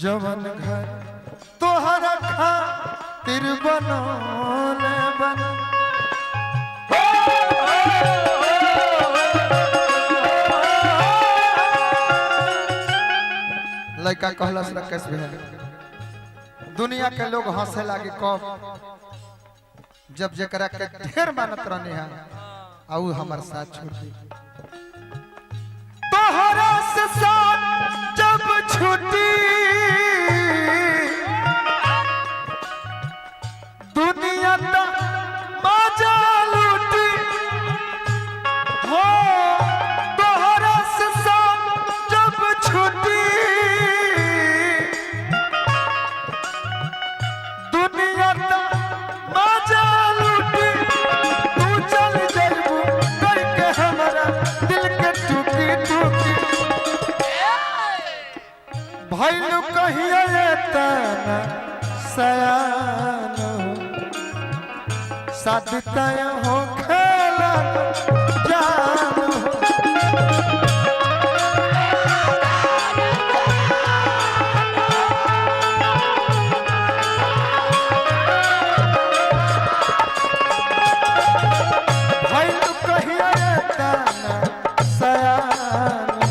जवन घर तोहरा खातिर बनोले बन लड़का कहला से कैसे है दुनिया के लोग हंसे लागे कब जब जकरा के ढेर मानत रहनी है आउ हमार साथ छोड़ दी तोहरा से साथ जब छूटी दुनिया ता मजा लूटी हो तोहरा से साथ जब छूटी दुनिया ता मजा लूटी तू चल जइबू करके हमारा दिल के टूटी टूटी भइलू कहिया तना सयान शादी तय हो खेला जान भइलू कहिया तना सयान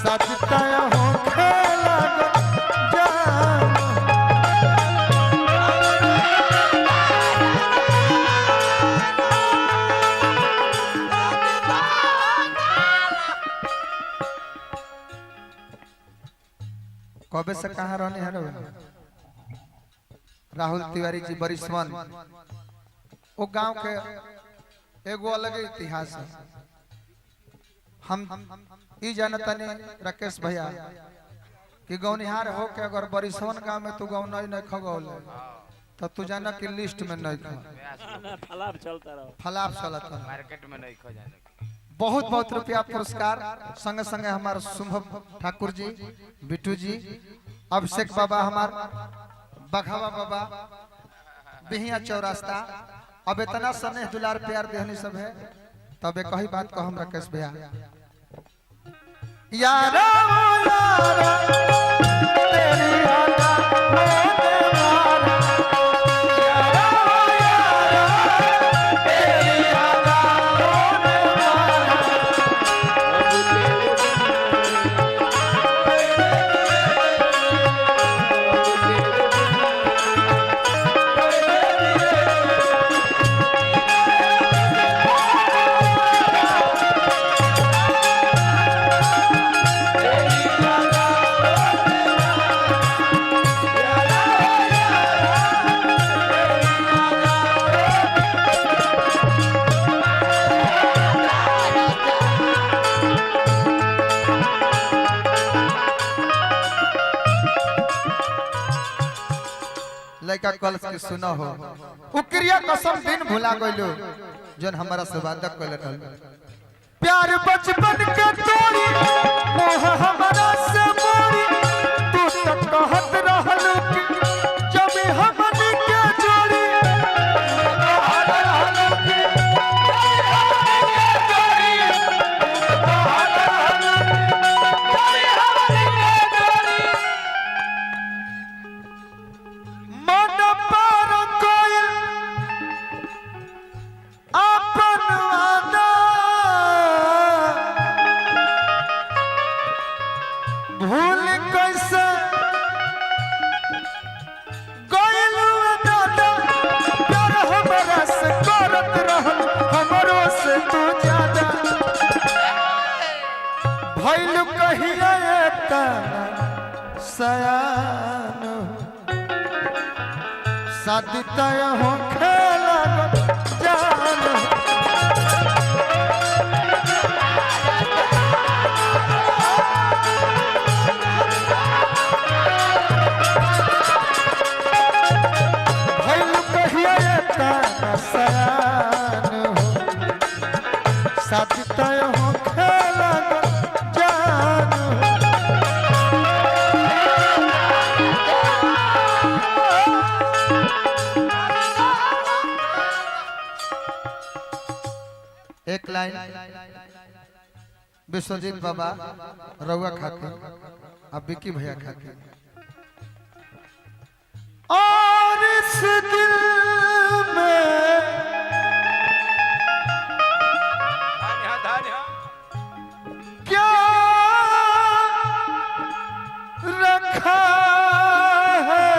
शादी तय हो खेला जान कबे से कहाँ रहने हैं राहुल तिवारी जी बरिसवन वो गांव के एगो अलग इतिहास है हम ई जानता नहीं राकेश भैया कि गौनिहार हो के अगर बरिसवन गांव में तू गाँव नहीं खगौल तो तू जाना कि लिस्ट में नहीं फलाप चलता रहो फलाप चलता मार्केट में नहीं खो जाने बहुत बहुत रुपया पुरस्कार संगे संगे हमारे शुभम ठाकुर जी बिट्टू जी अभिषेक बाबा हमार बघावा बाबा बिहिया चौरास्ता अब इतना स्नेह दुलार प्यार देहनी सब है तब एक ही बात को हम राकेश भैया यारा यारा तेरी यादा मोने मारा यारा यारा तेरी यादा मोने मारा लड़का कल के सुना हो उक्रिया कसम दिन भुला गइलो जन हमारा से वादा कइले रहल प्यार बचपन के तोरी मोह हमारा से मोरी तू तो कहत रहल कि जब हमनी के जोड़ी कहत रहल कि कहत रहल कि हमनी के जोड़ी मन पर कोई अपन वादा भूल कैसे गइलू दादा प्यार हमरा से करत रहल हमरो से तू ज्यादा भइलू कहिया तना सयान शादी तय हो खेला जान भइल कहिया तना सयान हो शादी तय हो खेला जान एक लाइन विश्वजीत बाबा रउआ खातिर अब विकी भैया खातिर और इस दिल में क्या रखा है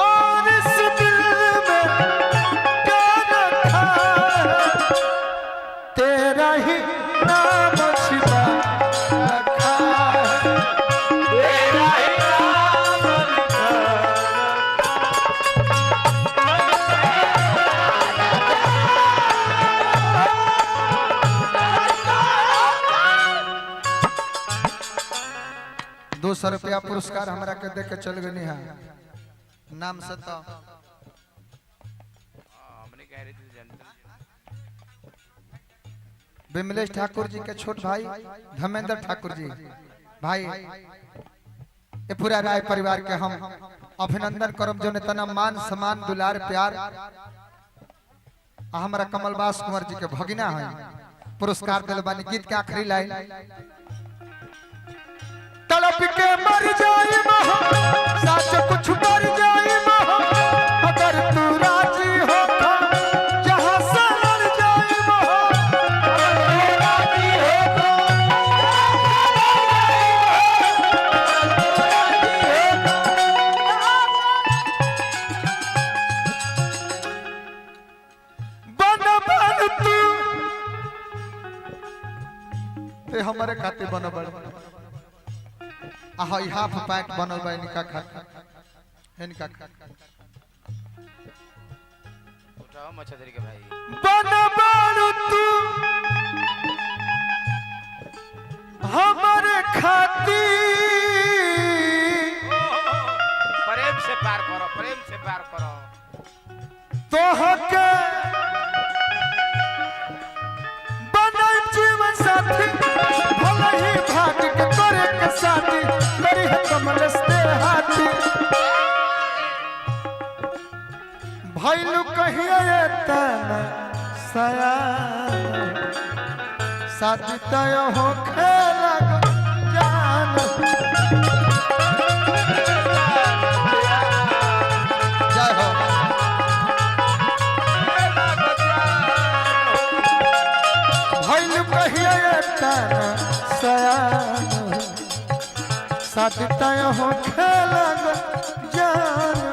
और इस दिल में क्या रखा है तेरा ही नाम छिपा रखा है तेरा ही नाम लिखा ₹200 पुरस्कार हमरा के दे के चल गनी है नाम से तो हमने कह रही थी जनता विमलेश ठाकुर जी के छोट भाई धर्मेंद्र ठाकुर जी भाई ये पूरा राय परिवार के हम अभिनंदन करब जो ने तना मान सम्मान दुलार प्यार हमारा कमलबास कुंवर जी के भगिना है पुरस्कार दिल बानी गीत के आखिरी लाइन तड़प के मर जाए सच कुछ कर जाए अगर तू राजी हो जहां से लड़ जाए राजी बन बन तू ते हमारे खाते बन बन हाफ पैंट बनल बा इनका खा इनका उठाओ मच्छदरी के भाई बन बन तू हमारे खाती प्रेम से प्यार करो प्रेम से प्यार करो तो हके बनल जीवन साथी भले ही भाग के करे के साथी मेरी है कमल से हाथी भैलू कहिए तना सया साथी तय हो खेला जान जय हो भैलू कहिए तना सया साथी तय हो खेला जान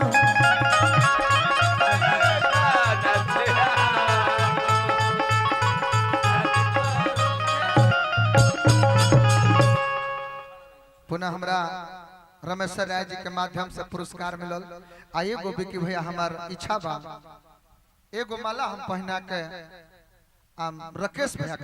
पुनः हमरा रमेश राय जी के माध्यम से पुरस्कार मिलल आ एगो विकी भैया हमार इच्छा बा एगो माला हम पहना के राकेश भैया